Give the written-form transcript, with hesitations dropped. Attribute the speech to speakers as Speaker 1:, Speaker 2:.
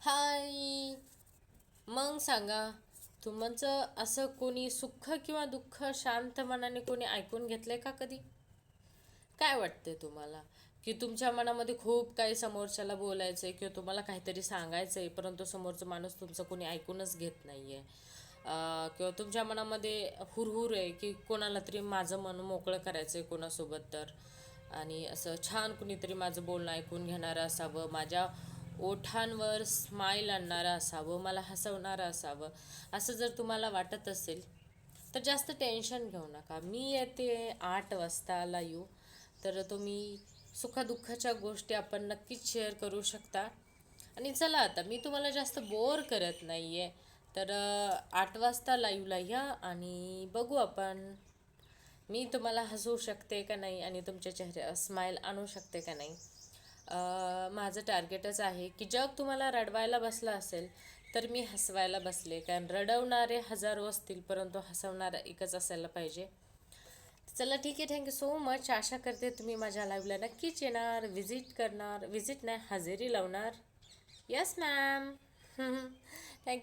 Speaker 1: हाय. मग सांगा, तुमचं असं कोणी सुख किंवा दुःख शांत मनाने कोणी ऐकून घेतलंय का कधी? काय वाटतंय तुम्हाला, की तुमच्या मनामध्ये खूप काही समोरच्याला बोलायचंय किंवा तुम्हाला काहीतरी सांगायचंय, परंतु समोरचा माणूस तुमचं कोणी ऐकूनच घेत नाहीये. किंवा तुमच्या मनामध्ये हुरहुर आहे की कोणाला तरी माझं मन मोकळं करायचंय कोणासोबत तर, आणि असं छान कुणीतरी माझं बोलणं ऐकून घेणारं असावं, माझ्या ओठांवर स्माईल आणणारं असावं, मला हसवणारं असावं, असं जर तुम्हाला वाटत असेल तर जास्त टेन्शन घेऊ नका. मी येते 8 वाजता लाईव्ह. तर तुम्ही सुखदुःखाच्या गोष्टी आपण नक्कीच शेअर करू शकता. आणि चला, आता मी तुम्हाला जास्त बोर करत नाही आहे. तर 8 वाजता लाईव्हला या आणि बघू आपण, मी तुम्हाला हसवू शकते का नाही आणि तुमच्या चेहऱ्यावर स्माईल आणू शकते का नाही. माझं टार्गेटच आहे की जग तुम्हाला रडवायला बसलं असेल तर मी हसवायला बसले, कारण रडवणारे हजारो असतील परंतु हसवणारा एकच असायला पाहिजे. चला ठीक आहे, थँक्यू सो मच. आशा करते तुम्ही माझ्या लाईव्हला नक्कीच येणार, विजिट करणार, विजिट नाही हजेरी लावणार. Yes ma'am. थँक्यू.